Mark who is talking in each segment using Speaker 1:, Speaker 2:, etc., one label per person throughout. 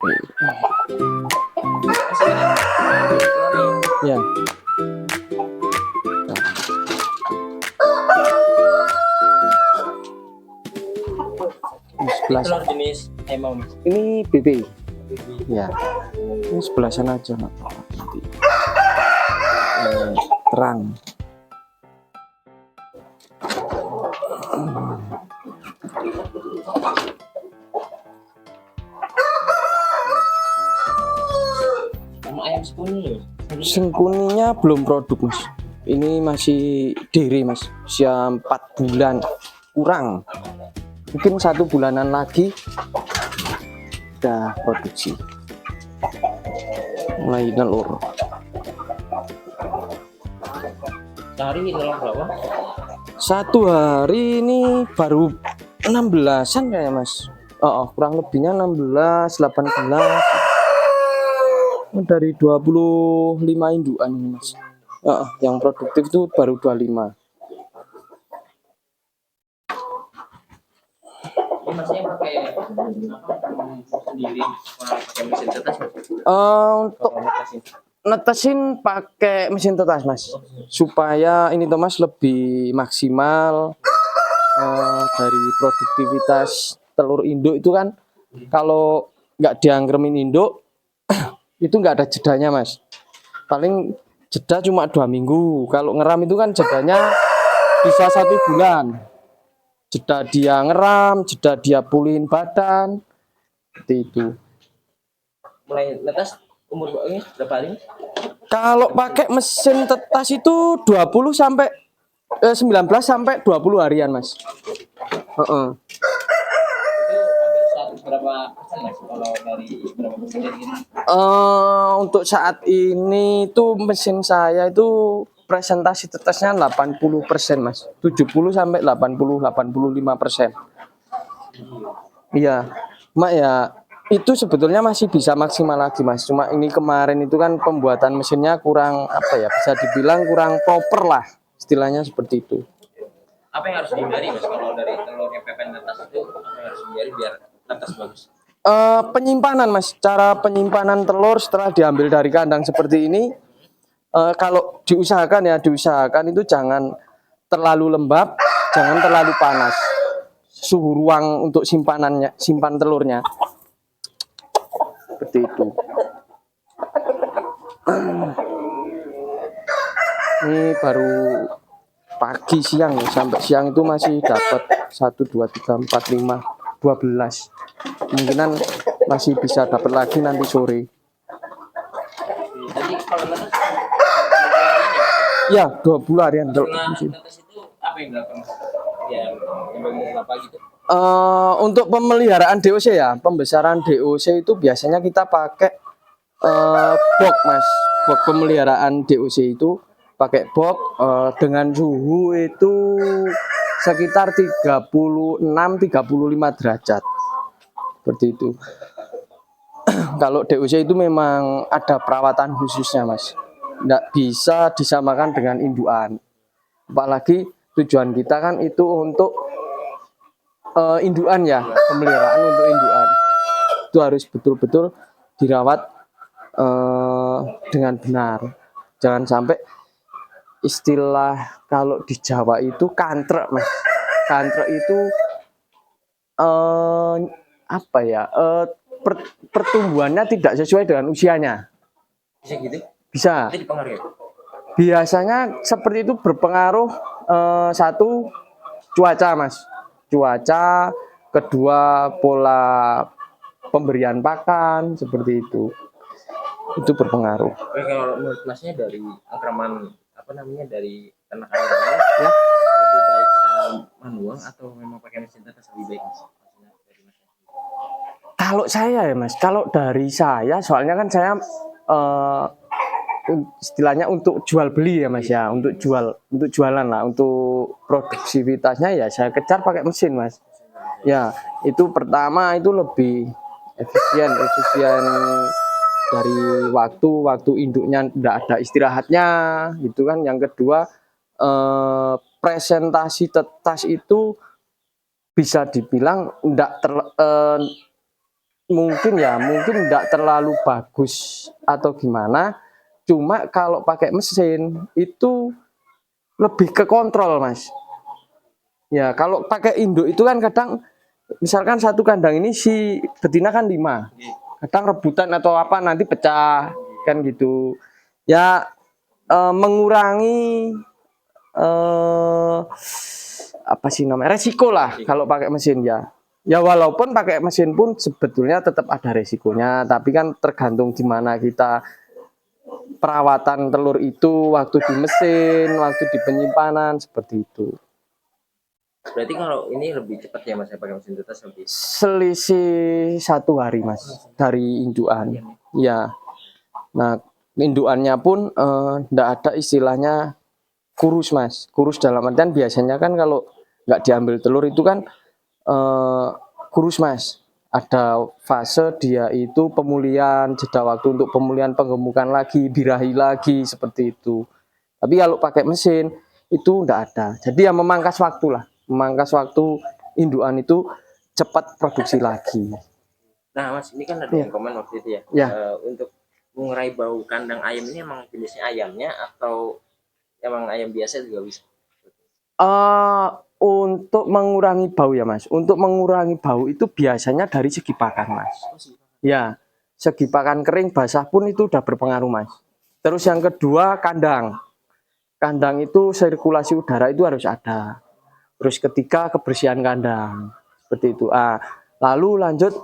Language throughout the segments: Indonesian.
Speaker 1: Ya.
Speaker 2: Telur jenis emang
Speaker 1: Ini BB. Ya. Ini sebelah sana aja nggak apa-apa. Nanti terang.
Speaker 2: ayam sekuni.
Speaker 1: Sengkuninya belum produk mas. Ini masih diri mas, usia 4 bulan kurang. Mungkin 1 bulanan lagi udah produksi. Mulai nelur.
Speaker 2: Sehari telur berapa?
Speaker 1: 1 hari ini baru 16-an kayak mas. Kurang lebihnya 16, 18. Dari 25 indukan ini mas. Yang produktif itu baru 25.
Speaker 2: Ini masnya pakai sendiri, pakai mesin tetes mas?
Speaker 1: Untuk netesin pakai mesin tetes mas, supaya ini tuh mas lebih maksimal. Dari produktivitas telur induk itu kan, kalau nggak diangkremin induk itu nggak ada jedanya mas, paling jeda cuma 2 minggu. Kalau ngeram itu kan jedanya bisa 1 bulan, jeda dia ngeram, jeda dia pulihin badan, seperti itu.
Speaker 2: Mulai netes umur ini berapa hari?
Speaker 1: Kalau pakai mesin tetes itu 19 sampai 20 harian mas.
Speaker 2: Itu hampir berapa persen mas? Kalau dari berapa persen dari ini?
Speaker 1: Untuk saat ini tuh mesin saya itu presentasi tetesnya 80% mas, 70 sampai 85%. Iya, mak ya itu sebetulnya masih bisa maksimal lagi mas. Cuma ini kemarin itu kan pembuatan mesinnya kurang apa ya, bisa dibilang kurang proper lah, istilahnya seperti itu.
Speaker 2: Apa yang harus dihindari mas kalau dari telurnya pepen netes itu? Apa yang harus dihindari biar netes bagus?
Speaker 1: Penyimpanan mas, cara penyimpanan telur setelah diambil dari kandang seperti ini, kalau diusahakan itu jangan terlalu lembab, jangan terlalu panas. Suhu ruang untuk simpan telurnya seperti itu. Ini baru pagi siang, sampai siang itu masih dapat 1, 2, 3, 4, 5, 12. Kemungkinan masih bisa dapat lagi nanti sore.
Speaker 2: Jadi kalau netes
Speaker 1: Ya 20 harian.
Speaker 2: netes itu apa yang dilakukan mas? Ya yang apa gitu?
Speaker 1: Untuk pemeliharaan DOC ya, pembesaran DOC itu biasanya kita pakai box mas. Box pemeliharaan DOC itu pakai box dengan suhu itu sekitar 36-35 derajat. Seperti itu. Kalau DOC itu memang ada perawatan khususnya mas, nggak bisa disamakan dengan indukan. Apalagi tujuan kita kan itu untuk indukan ya, pemeliharaan untuk indukan. Itu harus betul-betul dirawat dengan benar. Jangan sampai istilah kalau di Jawa itu kantrek mas. Kantrek itu apa ya? Pertumbuhannya tidak sesuai dengan usianya.
Speaker 2: Bisa gitu?
Speaker 1: Bisa.
Speaker 2: Itu dipengaruhi?
Speaker 1: Biasanya seperti itu berpengaruh, satu cuaca mas, cuaca, kedua pola pemberian pakan, seperti itu berpengaruh.
Speaker 2: Oke, kalau menurut masnya dari angkraman apa namanya dari ternak ayamnya
Speaker 1: Ya,
Speaker 2: lebih baik secara manual atau memang pakai mesin tetes lebih baik mas? Maksudnya dari masnya.
Speaker 1: kalau saya ya mas, kalau dari saya, soalnya kan saya istilahnya untuk jual beli ya mas ya, untuk jualan lah, untuk produktivitasnya ya saya kejar pakai mesin mas. Ya itu pertama itu lebih efisien dari waktu induknya tidak ada istirahatnya gitu kan. Yang kedua, presentasi tetas itu bisa dibilang mungkin enggak terlalu bagus atau gimana. Cuma kalau pakai mesin itu lebih ke kontrol, Mas. Ya, kalau pakai induk itu kan kadang misalkan satu kandang ini si betina kan 5. Kadang rebutan atau apa nanti pecah kan gitu. Ya mengurangi apa sih namanya? Resiko lah kalau pakai mesin ya. Ya walaupun pakai mesin pun sebetulnya tetap ada resikonya, tapi kan tergantung gimana kita perawatan telur itu waktu di mesin, waktu di penyimpanan seperti itu.
Speaker 2: Berarti kalau ini lebih cepat ya Mas, saya pakai mesin tetes lebih.
Speaker 1: Selisih 1 hari Mas dari indukan. Ya. Nah, indukannya pun enggak ada istilahnya kurus Mas. Kurus dalam artian biasanya kan kalau nggak diambil telur itu kan kurus Mas. Ada fase dia itu pemulihan, jeda waktu untuk pemulihan, penggemukan lagi, birahi lagi seperti itu. Tapi kalau pakai mesin itu enggak ada. Jadi ya memangkas waktu lah, memangkas waktu indukan itu cepat produksi lagi.
Speaker 2: Nah Mas, ini kan ada yang komen waktu itu ya. Untuk mengurai bau kandang ayam ini emang jenisnya ayamnya atau emang ayam biasa juga bisa?
Speaker 1: Untuk mengurangi bau ya Mas. Untuk mengurangi bau itu biasanya dari segi pakan Mas. Ya, segi pakan kering basah pun itu udah berpengaruh Mas. Terus yang kedua kandang. Kandang itu sirkulasi udara itu harus ada. Terus ketiga kebersihan kandang. Seperti itu. Lalu lanjut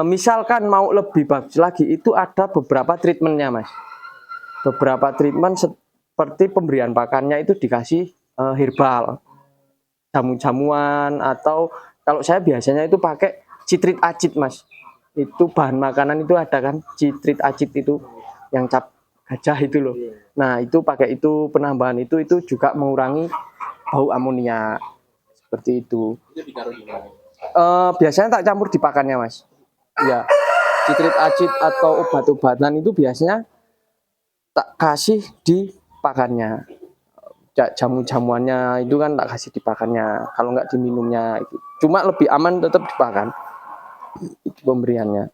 Speaker 1: misalkan mau lebih bagus lagi itu ada beberapa treatmentnya Mas. Beberapa treatment seperti pemberian pakannya itu dikasih herbal. Jamu-jamuan atau kalau saya biasanya itu pakai citrit acid Mas. Itu bahan makanan itu ada kan citrit acid itu yang cap gajah itu loh. Nah, itu pakai itu penambahan itu juga mengurangi bau amonia. Seperti itu. Biasanya tak campur di pakannya Mas. Ya. Citrit acid atau obat-obatan itu biasanya tak kasih di pakannya. Jamu-jamuannya itu kan tak kasih di pakannya, kalau nggak diminumnya itu. Cuma lebih aman tetap di pakan itu pemberiannya.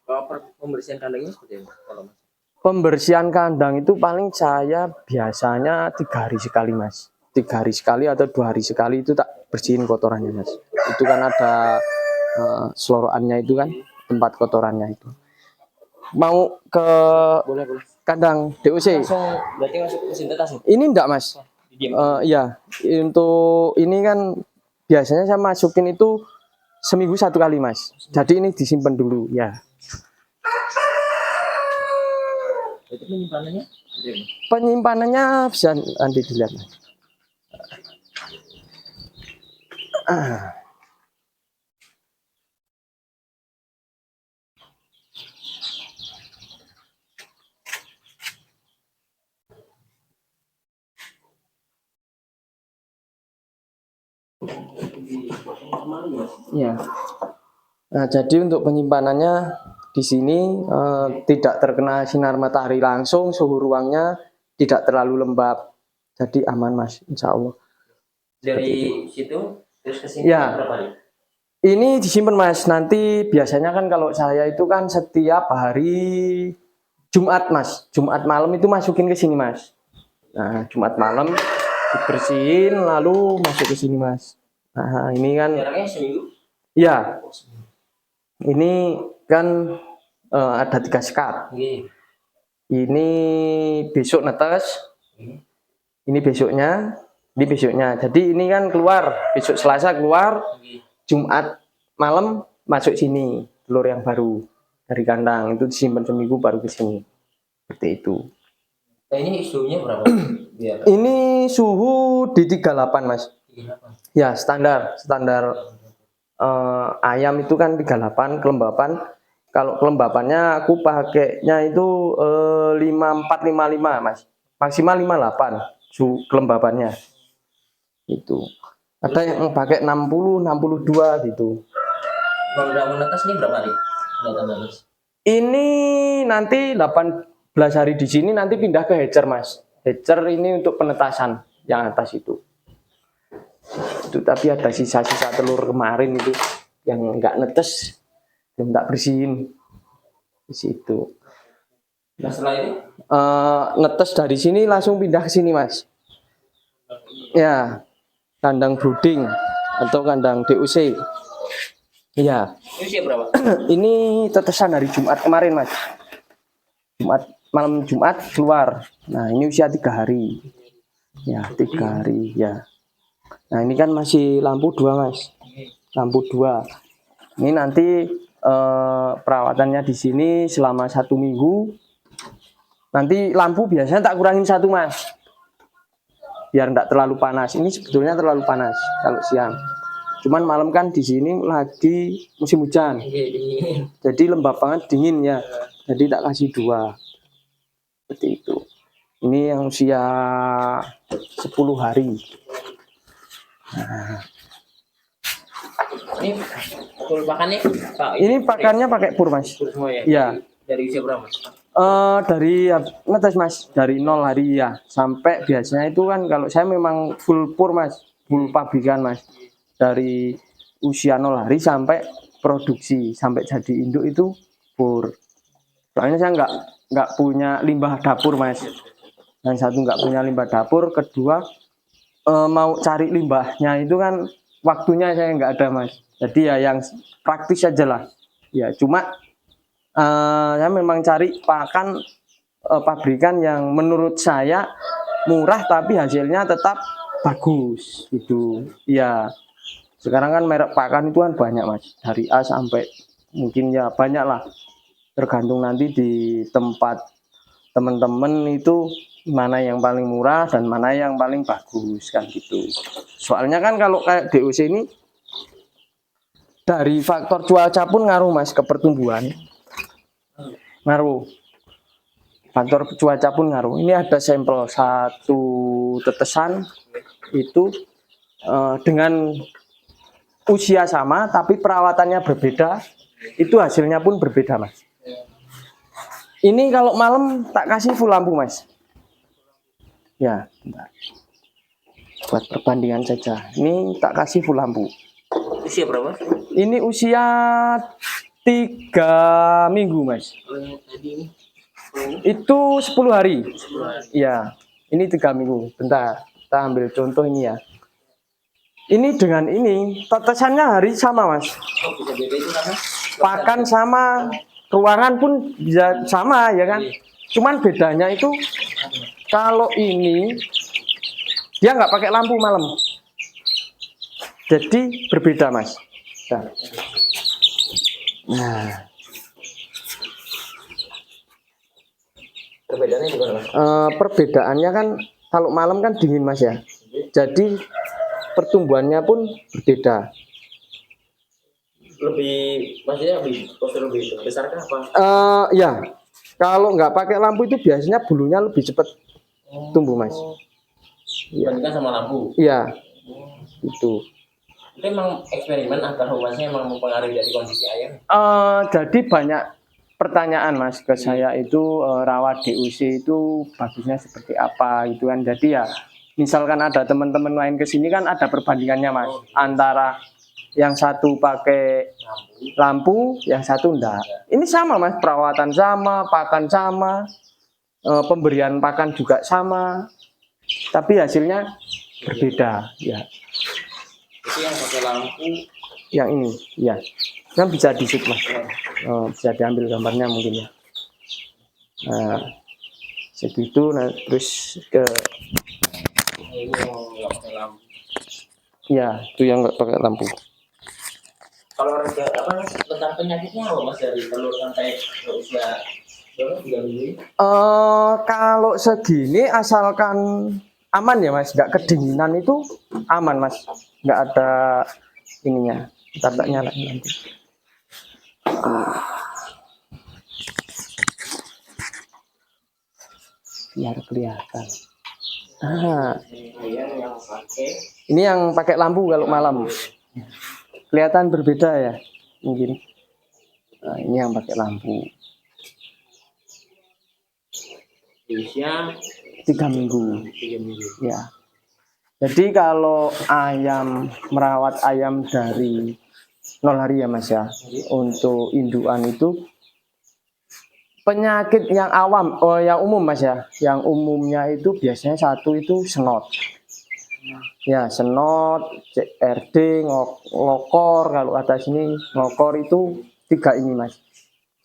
Speaker 2: Kalau pembersihan kandangnya seperti apa kalau Mas?
Speaker 1: Pembersihan kandang itu paling saya biasanya 3 hari sekali Mas. 3 hari sekali atau 2 hari sekali itu tak bersihin kotorannya Mas. Itu kan ada seloroannya itu kan tempat kotorannya itu. Mau ke
Speaker 2: Boleh.
Speaker 1: kandang DOC?
Speaker 2: Langsung berarti masuk mesin tetes nih?
Speaker 1: Ini enggak Mas. Iya, untuk ini kan biasanya saya masukin itu seminggu 1 kali Mas. Jadi ini disimpan dulu ya.
Speaker 2: Itu penyimpanannya?
Speaker 1: Penyimpanannya bisa nanti dilihat Mas. Ya. Nah, jadi untuk penyimpanannya di sini tidak terkena sinar matahari langsung, suhu ruangnya tidak terlalu lembab. Jadi aman Mas, insya Allah.
Speaker 2: Dari situ terus ke sini
Speaker 1: ya. Berapa hari? Ini disimpan Mas. Nanti biasanya kan kalau saya itu kan setiap hari Jumat Mas. Jumat malam itu masukin ke sini Mas. Nah, Jumat malam dibersihin lalu masuk ke sini Mas. Nah, ini kan
Speaker 2: jaraknya seminggu?
Speaker 1: Ya. Ini kan ada 3 sekat. Ini besok netes. Ini besoknya. Ini besoknya. Jadi ini kan keluar besok Selasa keluar. Jumat malam masuk sini telur yang baru dari kandang itu disimpan seminggu baru ke sini. Seperti itu.
Speaker 2: Nah, ini suhunya berapa?
Speaker 1: Ini suhu di 38 Mas. 38. Ya standar ayam itu kan 38 kelembapan. Kalau kelembapannya aku pakainya itu 5455 Mas. Maksimal 58 kelembapannya. Itu. Ada yang pakai 60, 62 gitu.
Speaker 2: Kalau udah menetas ini berapa hari?
Speaker 1: Ini nanti 18 hari di sini nanti pindah ke hatcher Mas. Hatcher ini untuk penetasan yang atas itu. Itu tapi ada sisa-sisa telur kemarin itu yang enggak netes. belum tak bersihin di situ.
Speaker 2: Nah, setelah ini
Speaker 1: Netes dari sini langsung pindah ke sini mas. Ya, kandang brooding atau kandang DUC. Iya.
Speaker 2: ini usia berapa?
Speaker 1: Ini tetesan hari Jumat kemarin mas. Malam Jumat keluar. Nah ini usia 3 hari. Ya 3 hari ya. Nah ini kan masih lampu 2 mas. Lampu 2. Ini nanti perawatannya di sini selama 1 minggu. Nanti lampu biasanya tak kurangin 1 mas. Biar tidak terlalu panas. Ini sebetulnya terlalu panas kalau siang. Cuman malam kan di sini lagi musim hujan. Jadi lembab banget, dingin ya. Jadi tak kasih 2. Seperti itu. Ini yang usia 10 hari. Nah.
Speaker 2: Ini full pakannya Pak?
Speaker 1: Ini pakannya pakai pur mas.
Speaker 2: Full semua ya?
Speaker 1: Iya.
Speaker 2: Dari usia berapa mas?
Speaker 1: Dari ngetes mas, dari 0 hari ya. Sampai biasanya itu kan kalau saya memang full pur mas, full pabrikan mas. Dari usia 0 hari sampai produksi, sampai jadi induk itu pur. Soalnya saya nggak punya limbah dapur mas. Yang satu nggak punya limbah dapur, kedua mau cari limbahnya itu kan waktunya saya nggak ada mas. Jadi ya yang praktis aja lah. Ya cuma saya memang cari pakan pabrikan yang menurut saya murah tapi hasilnya tetap bagus gitu. Ya sekarang kan merek pakan itu kan banyak mas, dari A sampai mungkin ya banyak lah, tergantung nanti di tempat teman-teman itu mana yang paling murah dan mana yang paling bagus kan gitu. Soalnya kan kalau kayak DOC ini dari faktor cuaca pun ngaruh mas ke pertumbuhan, ngaruh. Faktor cuaca pun ngaruh. Ini ada sampel 1 tetesan itu dengan usia sama tapi perawatannya berbeda, itu hasilnya pun berbeda mas. Ini kalau malam tak kasih full lampu mas. Ya bentar. Buat perbandingan saja, ini tak kasih full lampu.
Speaker 2: Usia berapa?
Speaker 1: Ini usia 3 minggu mas. Itu 10 hari.
Speaker 2: 10 hari.
Speaker 1: Ya ini 3 minggu. Bentar, kita ambil contoh ini ya. Ini dengan ini tetesannya hari sama mas.
Speaker 2: Oh, bisa beda itu karena
Speaker 1: Pakan sama, ruangan pun bisa sama ya kan. Cuman bedanya itu kalau ini dia nggak pakai lampu malam. Jadi berbeda mas. Nah,
Speaker 2: perbedaannya gimana mas?
Speaker 1: Perbedaannya kan kalau malam kan dingin mas ya. Jadi pertumbuhannya pun berbeda.
Speaker 2: Lebih, maksudnya lebih postur lebih besar kah apa?
Speaker 1: Ya, kalau nggak pakai lampu itu biasanya bulunya lebih cepat tumbuh mas.
Speaker 2: Dibandingkan sama lampu.
Speaker 1: Iya, itu.
Speaker 2: Itu emang eksperimen atau masnya emang mempengaruhi dari kondisi ayam?
Speaker 1: Jadi banyak pertanyaan mas ke saya itu rawat DUC itu bagusnya seperti apa gitu kan. Jadi ya misalkan ada teman-teman lain ke sini kan ada perbandingannya mas, antara yang satu pakai lampu, yang satu enggak. Ini sama mas, perawatan sama, pakan sama, pemberian pakan juga sama, tapi hasilnya berbeda ya.
Speaker 2: Jadi yang pakai lampu
Speaker 1: Yang ini ya kan bisa di shoot mas, bisa diambil gambarnya mungkin ya. Nah segitu, nah terus ke
Speaker 2: ini yang nggak pakai lampu.
Speaker 1: ya itu yang nggak pakai lampu.
Speaker 2: Kalau harga apa tentang penyakitnya apa mas dari telur sampai ke usia berapa 3 minggu?
Speaker 1: Kalau segini asalkan aman ya mas, nggak kedinginan itu aman mas, nggak ada ininya. Ntar tak nyalain nanti. Biar kelihatan. Ini yang pakai lampu kalau malam. Kelihatan berbeda ya mungkin. Nah, ini yang pakai lampu.
Speaker 2: Usia
Speaker 1: 3 minggu.
Speaker 2: 3 minggu.
Speaker 1: Ya. Jadi kalau ayam merawat ayam dari 0 hari ya Mas ya. Untuk indukan itu penyakit yang awam, yang umum Mas ya. Yang umumnya itu biasanya satu itu senot. Ya, senot, CRD, ngokor, kalau atas ini ngokor itu 3 ini Mas.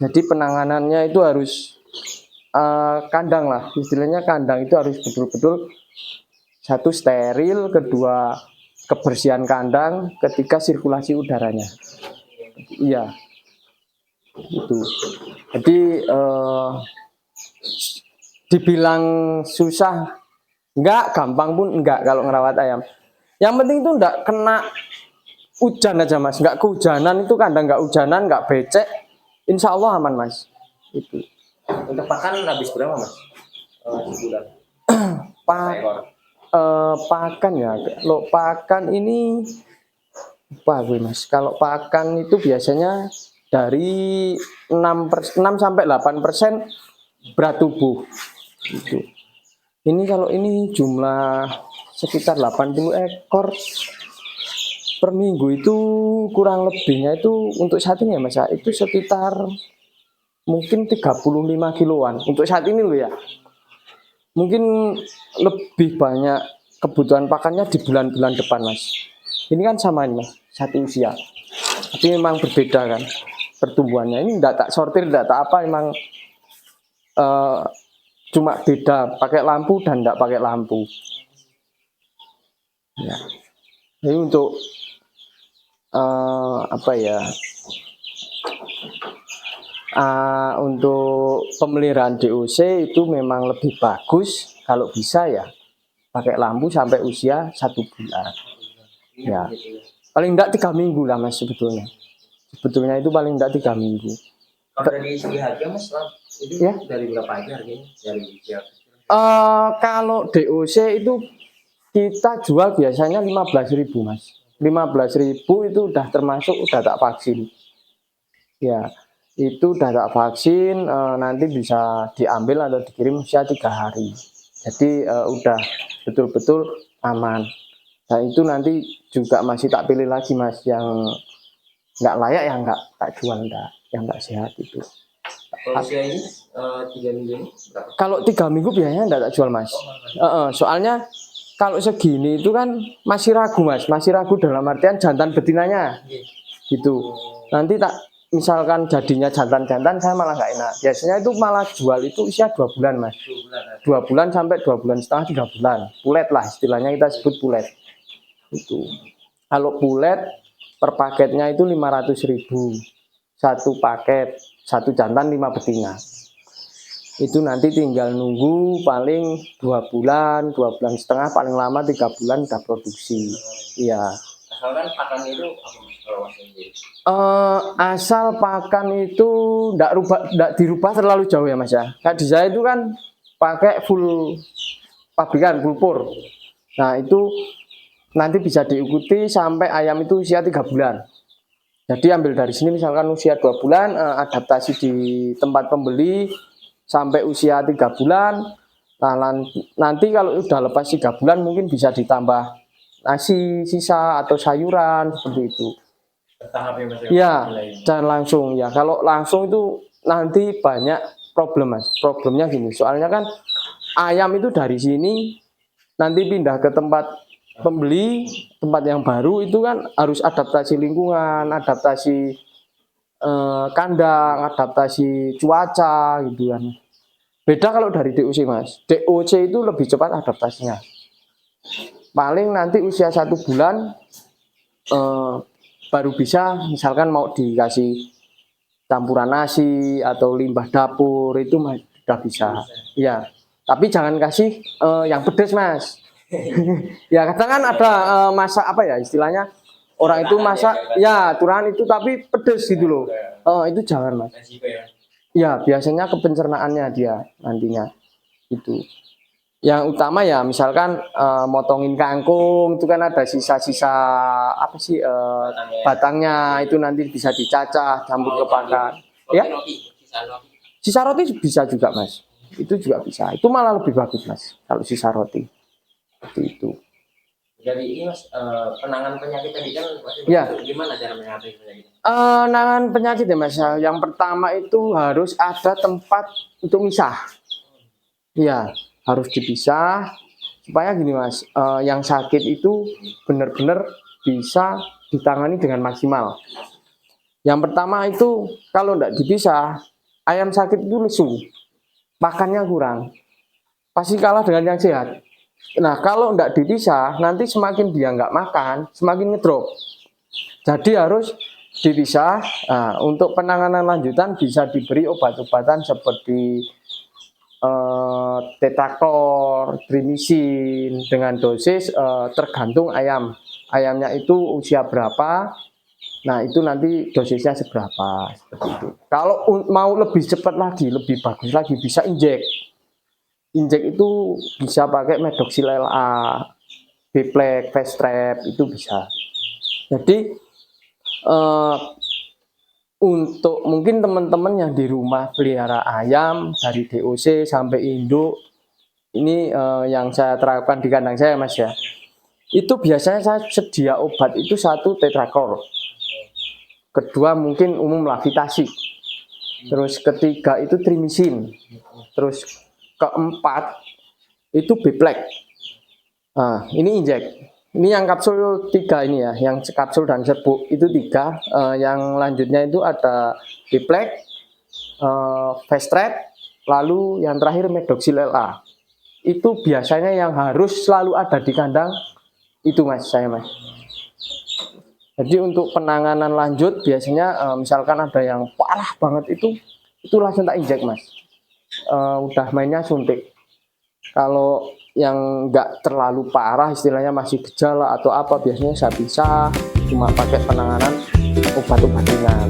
Speaker 1: Jadi penanganannya itu harus kandang lah, istilahnya kandang itu harus betul-betul satu steril, kedua kebersihan kandang, ketiga sirkulasi udaranya. Iya, itu. Jadi dibilang susah, enggak, gampang pun enggak kalau ngerawat ayam. Yang penting itu enggak kena hujan aja Mas, enggak kehujanan itu kandang enggak hujanan, enggak becek, insya Allah aman Mas. Itu.
Speaker 2: Untuk pakan habis berapa Mas? Sebulan.
Speaker 1: Pakan ya, lo pakan ini apa gue Mas? Kalau pakan itu biasanya dari 6 sampai 8% berat tubuh. Itu. Ini kalau ini jumlah sekitar 80 ekor per minggu itu kurang lebihnya itu untuk saat ini ya Mas ya, itu sekitar mungkin 35 kiloan untuk saat ini loh ya. Mungkin lebih banyak kebutuhan pakannya di bulan-bulan depan Mas. Ini kan sama ini Mas, satu usia. Tapi memang berbeda kan pertumbuhannya. Ini enggak tak sortir, enggak tak apa, memang cuma beda pakai lampu dan enggak pakai lampu. Ya. Ini untuk apa ya? Untuk pemeliharaan DOC itu memang lebih bagus kalau bisa ya pakai lampu sampai usia 1 bulan. Ya, paling enggak 3 minggu lah Mas sebetulnya. Sebetulnya itu paling enggak 3 minggu.
Speaker 2: Kalau dari segi harga Mas, itu ya? Dari berapa aja harganya? Dari
Speaker 1: kalau DOC itu kita jual biasanya 15.000 Mas. 15.000 itu udah termasuk udah tak vaksin. Ya, itu udah tak vaksin, nanti bisa diambil atau dikirim usia 3 hari. Jadi udah betul-betul aman. Nah itu nanti juga masih tak pilih lagi Mas, yang nggak layak yang nggak tak jual, enggak, yang nggak sehat itu.
Speaker 2: Kalau usia ini 3 minggu ini berapa?
Speaker 1: Kalau 3 minggu biasanya enggak tak jual Mas. Soalnya kalau segini itu kan masih ragu Mas, masih ragu dalam artian jantan betinanya gitu. Nanti tak misalkan jadinya jantan-jantan saya malah nggak enak. Biasanya itu malah jual itu usia 2 bulan Mas. 2 bulan sampai 2 bulan setengah, 3 bulan. Pulet lah istilahnya kita sebut pulet. Itu. Kalau pulet per paketnya itu 500.000. Satu paket, satu jantan 5 betina. Itu nanti tinggal nunggu paling 2 bulan, 2 bulan setengah, paling lama 3 bulan udah produksi. Iya.
Speaker 2: Asalkan pakan itu
Speaker 1: asal pakan itu enggak dirubah terlalu jauh ya Mas ya. Kayak di saya itu kan pakai full pabrikan, full pur. Nah itu nanti bisa diikuti sampai ayam itu usia 3 bulan. Jadi ambil dari sini misalkan usia 2 bulan, adaptasi di tempat pembeli sampai usia 3 bulan. Nah, nanti kalau udah lepas 3 bulan mungkin bisa ditambah nasi sisa atau sayuran seperti itu. Ya, dan langsung ya. Kalau langsung itu nanti banyak problem Mas. Problemnya gini, soalnya kan ayam itu dari sini nanti pindah ke tempat pembeli, tempat yang baru itu kan harus adaptasi lingkungan, adaptasi kandang, adaptasi cuaca gitu kan. Beda kalau dari DOC Mas. DOC itu lebih cepat adaptasinya. Paling nanti usia 1 bulan baru bisa misalkan mau dikasih campuran nasi atau limbah dapur itu sudah bisa. Ya, tapi jangan kasih yang pedes Mas. Ya kadang kan ada masak apa ya istilahnya orang itu masak ya turangan itu tapi pedes gitu loh. Itu jangan Mas. Ya biasanya ke pencernaannya dia nantinya itu. Yang utama ya misalkan motongin kangkung itu kan ada sisa-sisa apa sih batangnya itu nanti bisa dicacah campur ke pakan. Ya. Sisa roti bisa juga Mas. Itu juga bisa. Itu malah lebih bagus Mas kalau sisa roti. Seperti itu.
Speaker 2: Jadi ini mas, penanganan penyakit tadi kan maksudnya
Speaker 1: Ya.
Speaker 2: gimana cara mengatasi penyakit?
Speaker 1: Nangan penyakit ya mas. Yang pertama itu harus ada tempat untuk misah. Iya, harus dipisah supaya gini mas, yang sakit itu benar-benar bisa ditangani dengan maksimal. Yang pertama itu kalau tidak dipisah, ayam sakit itu lesu, pakannya kurang, pasti kalah dengan yang sehat. Nah kalau tidak dipisah, nanti semakin dia nggak makan, semakin ngedrop. Jadi harus dipisah. Nah, untuk penanganan lanjutan bisa diberi obat-obatan seperti tetraklor, trimisin dengan dosis tergantung ayamnya itu usia berapa. Nah itu nanti dosisnya seberapa seperti itu. Kalau mau lebih cepat lagi, lebih bagus lagi bisa injek. Injek itu bisa pakai Medoxil LA, Biplek, Fast Trap itu bisa. Jadi untuk mungkin teman-teman yang di rumah pelihara ayam dari DOC sampai induk, ini yang saya terapkan di kandang saya mas ya. Itu biasanya saya sedia obat itu 1 tetraklor. Kedua mungkin umum lavitasi. Terus ketiga itu trimisin. Terus keempat itu Biplek. Nah, ini injek. Ini yang kapsul 3 ini ya, yang kapsul dan serbuk itu 3. Yang lanjutnya itu ada Biplek, Fast Trap, lalu yang terakhir Medoxil LA. Itu biasanya yang harus selalu ada di kandang itu mas, saya mas. Jadi untuk penanganan lanjut biasanya misalkan ada yang parah banget itu langsung tak injek mas. Udah mainnya suntik. Kalau yang nggak terlalu parah istilahnya masih gejala atau apa biasanya saya bisa cuma pakai penanganan obat-obat ringan.